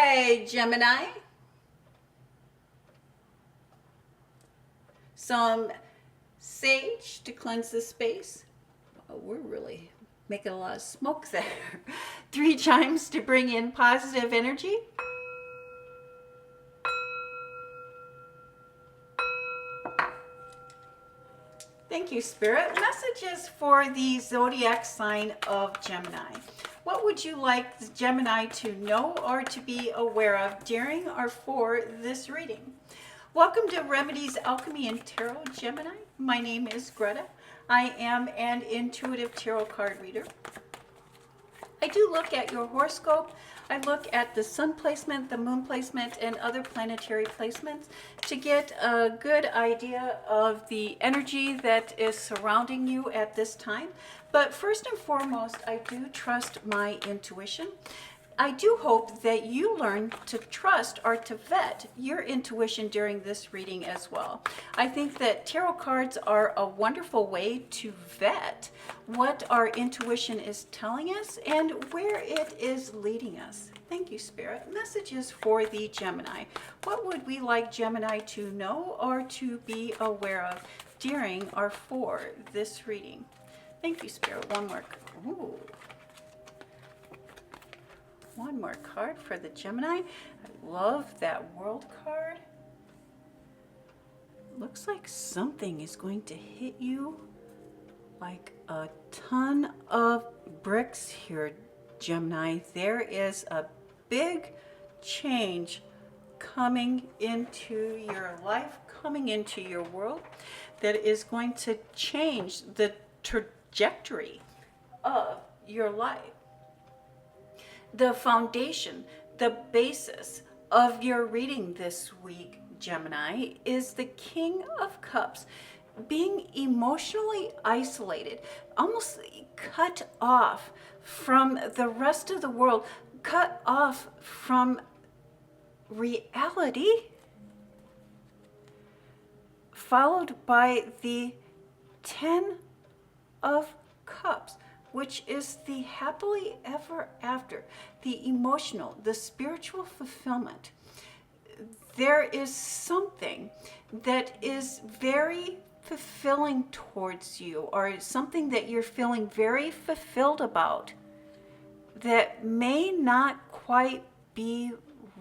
Hi, Gemini. Some sage to cleanse the space. Oh, we're really making a lot of smoke there. 3 chimes to bring in positive energy. Thank you, Spirit. Messages for the zodiac sign of Gemini. What would you like the Gemini to know or to be aware of during or for this reading? Welcome to Remedies Alchemy and Tarot, Gemini. My name is Greta. I am an intuitive tarot card reader. I do look at your horoscope. I look at the sun placement, the moon placement, and other planetary placements to get a good idea of the energy that is surrounding you at this time. But first and foremost, I do trust my intuition. I do hope that you learn to trust or to vet your intuition during this reading as well. I think that tarot cards are a wonderful way to vet what our intuition is telling us and where it is leading us. Thank you, Spirit. Messages for the Gemini. What would we like Gemini to know or to be aware of during or for this reading? Thank you, Spirit. One more. Ooh. One more card for the Gemini. I love that World card. Looks like something is going to hit you like a ton of bricks here, Gemini. There is a big change coming into your life, coming into your world that is going to change the trajectory of your life. The foundation, the basis of your reading this week, Gemini, is the King of Cups. Being emotionally isolated, almost cut off from the rest of the world, cut off from reality, followed by the 10 of Cups, which is the happily ever after, the emotional, the spiritual fulfillment. There is something that is very fulfilling towards you, or something that you're feeling very fulfilled about that may not quite be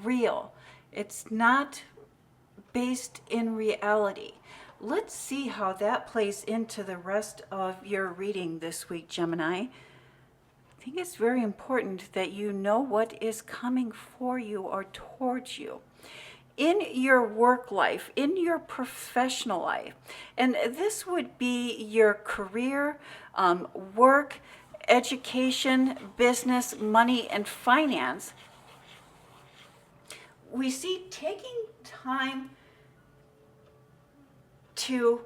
real. It's not based in reality. Let's see how that plays into the rest of your reading this week, Gemini. I think it's very important that you know what is coming for you or towards you in your work life, in your professional life. And this would be your career, work, education, business, money, and finance. We see taking time to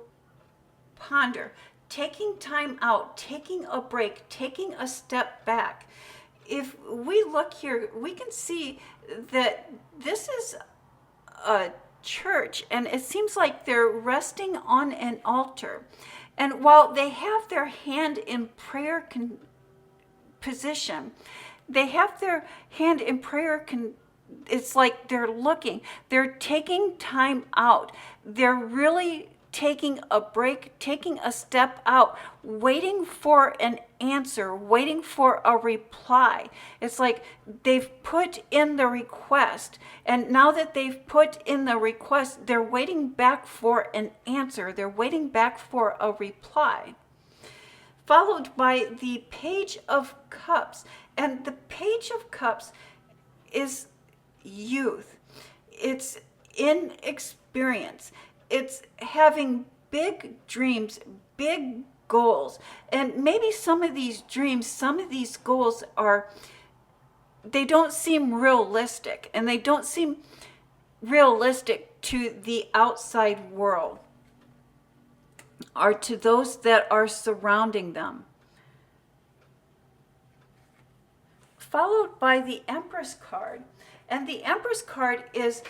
ponder, taking time out, taking a break, taking a step back. If we look here, we can see that this is a church, and it seems like they're resting on an altar. And while they have their hand in prayer position, they have their hand in prayer it's like they're looking, they're taking time out, they're really taking a break, taking a step out, waiting for an answer, waiting for a reply. It's like they've put in the request, and now that they've put in the request, they're waiting back for an answer, they're waiting back for a reply. Followed by the Page of Cups. And the Page of Cups is youth. It's inexperience. It's having big dreams, big goals. And maybe some of these dreams, some of these goals they don't seem realistic. And they don't seem realistic to the outside world or to those that are surrounding them. Followed by the Empress card. And the Empress card is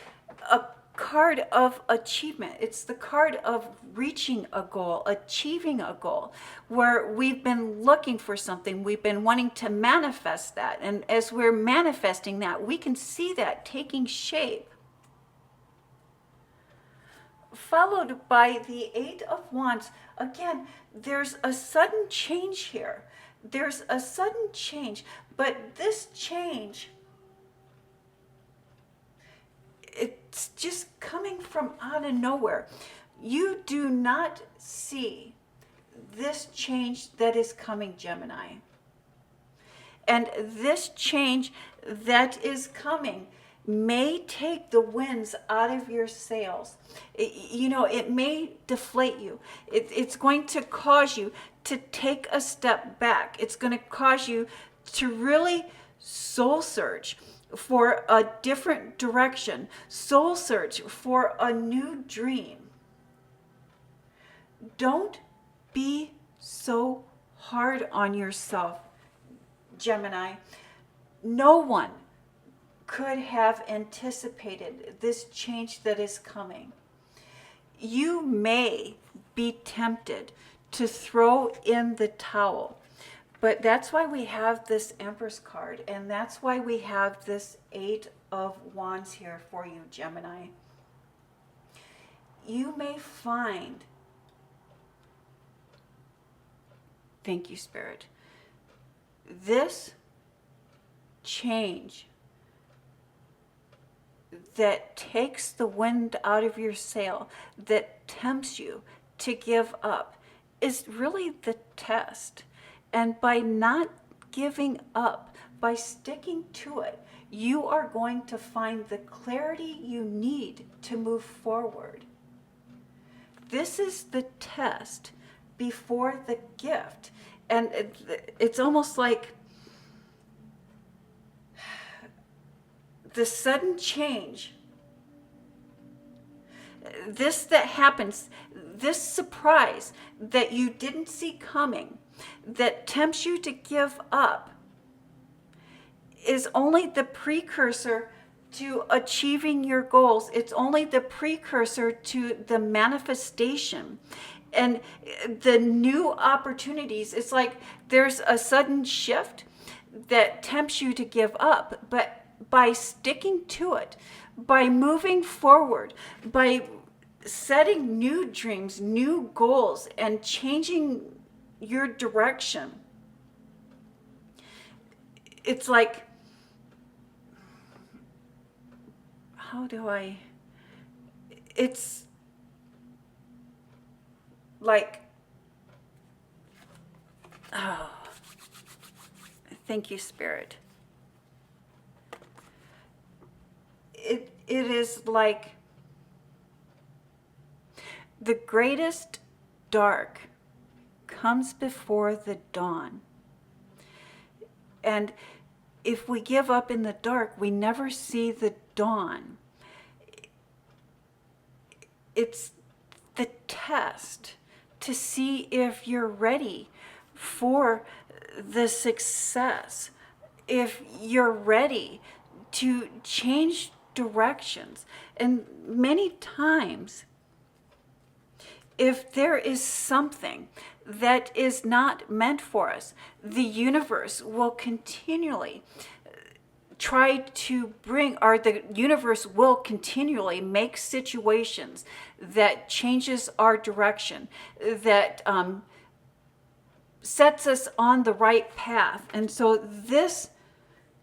a card of achievement. It's the card of reaching a goal, achieving a goal, where we've been looking for something, we've been wanting to manifest that. And as we're manifesting that, we can see that taking shape. Followed by the Eight of Wands. Again, there's a sudden change here. There's a sudden change, but this change, it's just coming from out of nowhere. You do not see this change that is coming, Gemini. And this change that is coming may take the winds out of your sails. It may deflate you. It's going to cause you to take a step back. It's going to cause you to really soul search for a different direction, soul search for a new dream. Don't be so hard on yourself, Gemini. No one could have anticipated this change that is coming. You may be tempted to throw in the towel, but that's why we have this Empress card, and that's why we have this Eight of Wands here for you, Gemini. You may find, thank you, Spirit, this change that takes the wind out of your sail, that tempts you to give up, is really the test. And by not giving up, by sticking to it, you are going to find the clarity you need to move forward. This is the test before the gift. And it's almost like the sudden change, this that happens, this surprise that you didn't see coming, that tempts you to give up, is only the precursor to achieving your goals. It's only the precursor to the manifestation and the new opportunities. It's like there's a sudden shift that tempts you to give up, but by sticking to it, by moving forward, by setting new dreams, new goals, and changing your direction, it's like, it's like, oh, thank you, Spirit. It is like the greatest dark comes before the dawn. And if we give up in the dark, we never see the dawn. It's the test to see if you're ready for the success, if you're ready to change directions. And many times, if there is something that is not meant for us, the universe will continually try to bring, or the universe will continually make situations that changes our direction, that sets us on the right path. And so this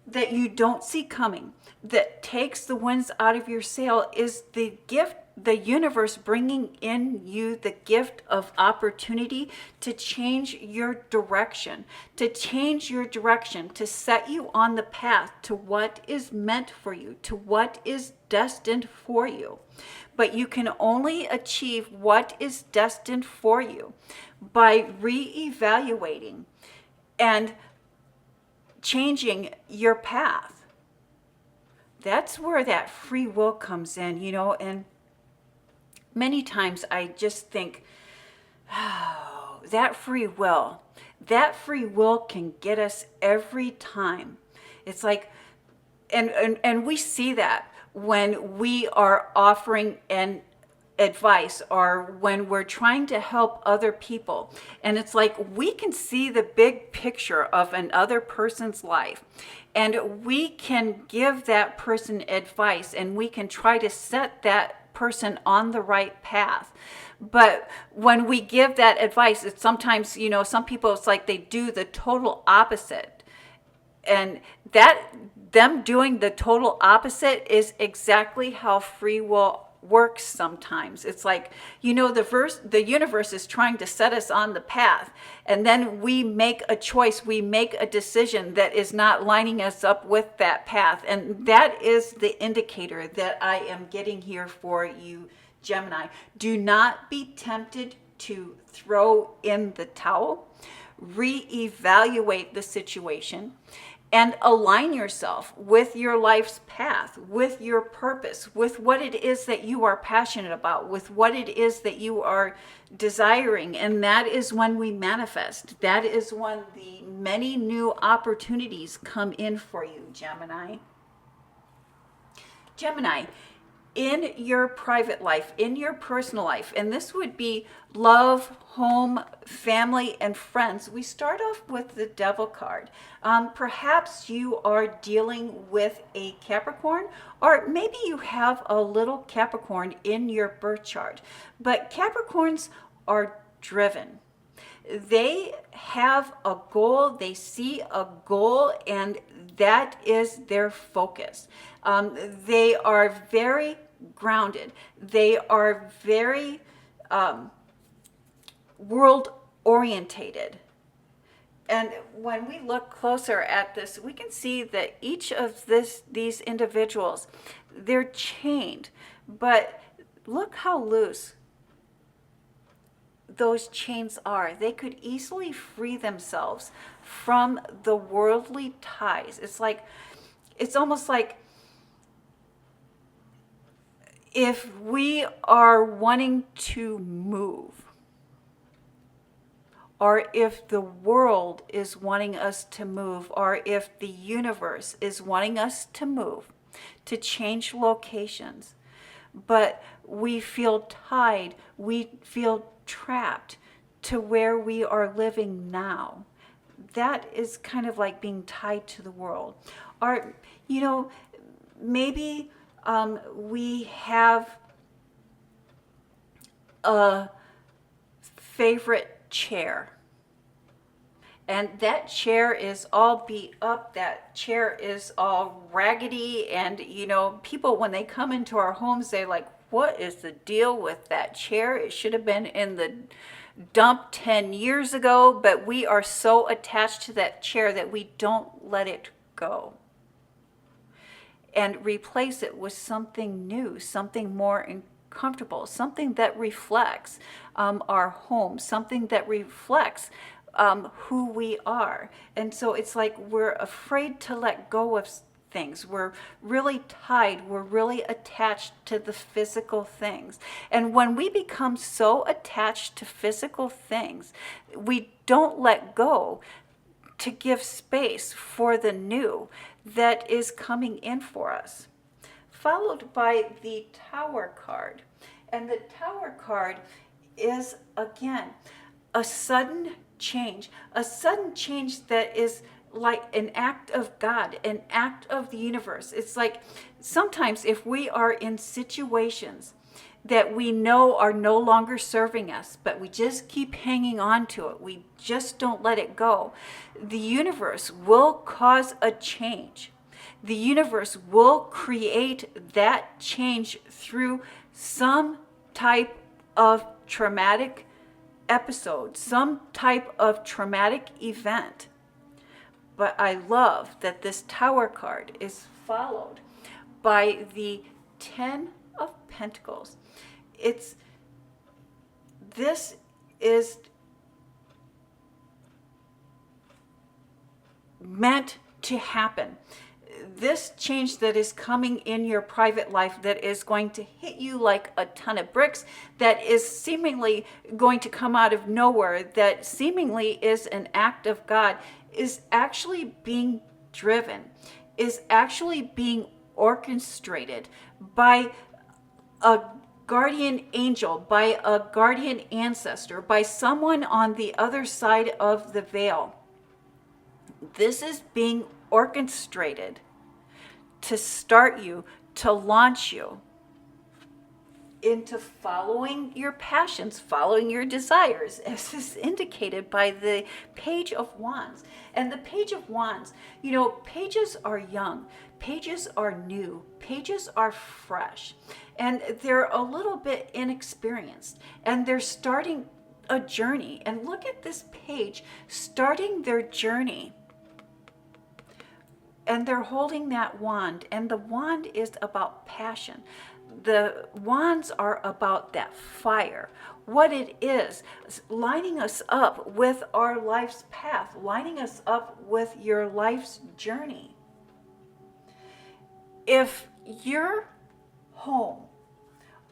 that you don't see coming, that takes the winds out of your sail, is the gift, the universe bringing in you the gift of opportunity to change your direction, to set you on the path to what is meant for you, to what is destined for you. But you can only achieve what is destined for you by reevaluating and changing your path. That's where that free will comes in, and many times I just think, oh, that free will can get us every time. It's like, and we see that when we are offering an advice or when we're trying to help other people. And it's like we can see the big picture of another person's life, and we can give that person advice, and we can try to set that person on the right path. But when we give that advice, it's sometimes, some people, it's like they do the total opposite. And that them doing the total opposite is exactly how free will works sometimes. It's like, the universe is trying to set us on the path, and then we make a choice, we make a decision that is not lining us up with that path. And that is the indicator that I am getting here for you, Gemini. Do not be tempted to throw in the towel. Reevaluate the situation and align yourself with your life's path, with your purpose, with what it is that you are passionate about, with what it is that you are desiring. And that is when we manifest. That is when the many new opportunities come in for you, Gemini. Gemini, in your private life, in your personal life, and this would be love, home, family, and friends, we start off with the Devil card. Perhaps you are dealing with a Capricorn, or maybe you have a little Capricorn in your birth chart. But Capricorns are driven. They have a goal, they see a goal, and that is their focus. They are very grounded. They are very world orientated. And when we look closer at this, we can see that each of these individuals, they're chained. But look how loose those chains are. They could easily free themselves from the worldly ties. It's almost like if we are wanting to move, or if the world is wanting us to move, or if the universe is wanting us to move, to change locations, but we feel tied, we feel trapped to where we are living now. That is kind of like being tied to the world. Or, maybe we have a favorite chair, and that chair is all beat up, that chair is all raggedy, and people, when they come into our homes, they're like, what is the deal with that chair? It should have been in the dump 10 years ago. But we are so attached to that chair that we don't let it go and replace it with something new, something more comfortable, something that reflects our home, something that reflects who we are. And so it's like we're afraid to let go of things. We're really tied, we're really attached to the physical things. And when we become so attached to physical things, we don't let go to give space for the new that is coming in for us. Followed by the Tower card. And the Tower card is, again, a sudden change that is like an act of God, an act of the universe. It's like sometimes if we are in situations that we know are no longer serving us, but we just keep hanging on to it, we just don't let it go, the universe will cause a change. The universe will create that change through some type of traumatic episode, some type of traumatic event. But I love that this Tower card is followed by the 10 of Pentacles. This is meant to happen. This change that is coming in your private life, that is going to hit you like a ton of bricks, that is seemingly going to come out of nowhere, that seemingly is an act of God, is actually being driven, is actually being orchestrated by a guardian angel, by a guardian ancestor, by someone on the other side of the veil. This is being orchestrated to start you, to launch you into following your passions, following your desires, as is indicated by the Page of Wands. And the Page of Wands, you know, pages are young, pages are new, pages are fresh, and they're a little bit inexperienced, and they're starting a journey. And look at this page, starting their journey. And they're holding that wand, and the wand is about passion. The wands are about that fire, what it is, lining us up with our life's path, lining us up with your life's journey. If your home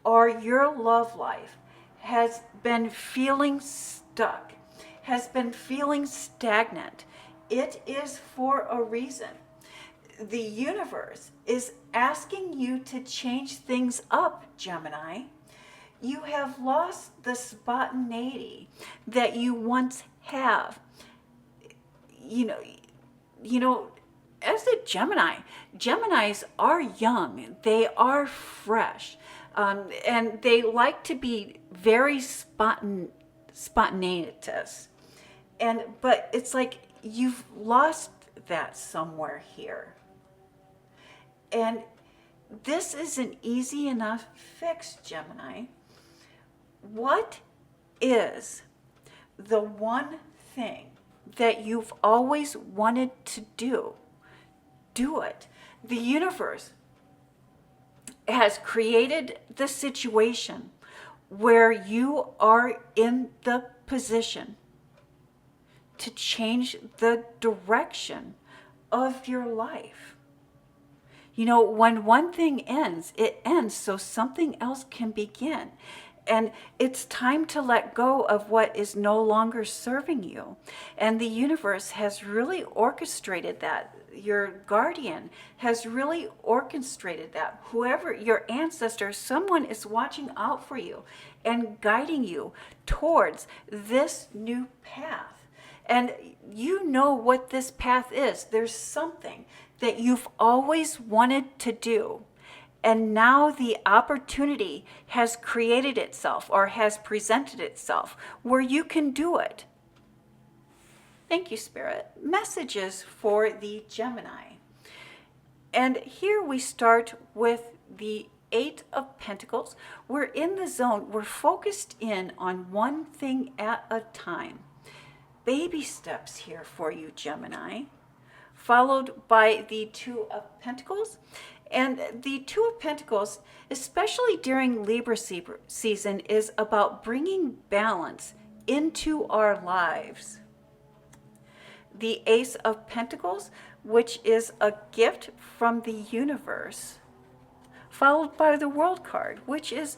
or your love life has been feeling stuck, has been feeling stagnant, it is for a reason. The universe is asking you to change things up, Gemini. You have lost the spontaneity that you once have. You know, as a Gemini, Geminis are young, they are fresh, and they like to be very spontaneous. But it's like you've lost that somewhere here. And this is an easy enough fix, Gemini. What is the one thing that you've always wanted to do? Do it. The universe has created the situation where you are in the position to change the direction of your life. You know, when one thing ends, it ends so something else can begin. And it's time to let go of what is no longer serving you. And the universe has really orchestrated that. Your guardian has really orchestrated that. Whoever, your ancestor, someone is watching out for you and guiding you towards this new path. And you know what this path is. There's something that you've always wanted to do. And now the opportunity has created itself or has presented itself where you can do it. Thank you, Spirit. Messages for the Gemini. And here we start with the Eight of Pentacles. We're in the zone. We're focused in on one thing at a time. Baby steps here for you, Gemini. Followed by the Two of Pentacles. And the Two of Pentacles, especially during Libra season, is about bringing balance into our lives. The Ace of Pentacles, which is a gift from the universe, followed by the World card, which is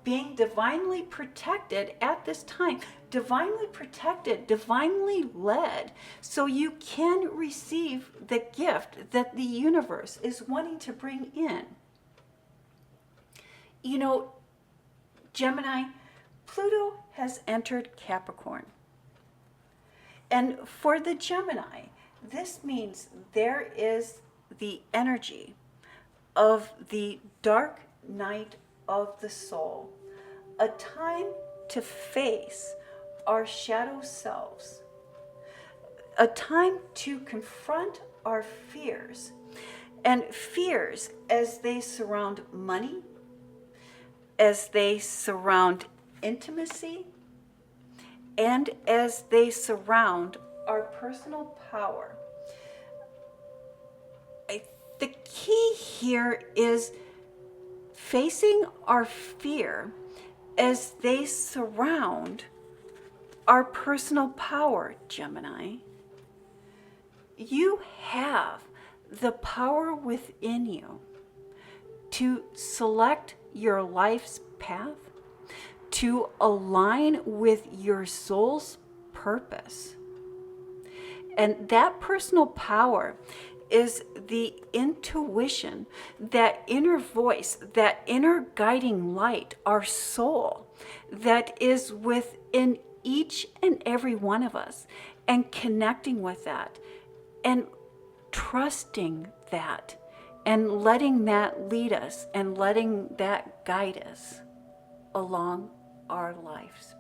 being divinely protected at this time, divinely protected, divinely led, so you can receive the gift that the universe is wanting to bring in. You know, Gemini, Pluto has entered Capricorn. And for the Gemini, this means there is the energy of the dark night of the soul, a time to face our shadow selves, a time to confront our fears, and fears as they surround money, as they surround intimacy, and as they surround our personal power. The key here is facing our fear as they surround our personal power, Gemini. You have the power within you to select your life's path, to align with your soul's purpose. And that personal power is the intuition, that inner voice, that inner guiding light, our soul, that is within each and every one of us, and connecting with that and trusting that and letting that lead us and letting that guide us along our life's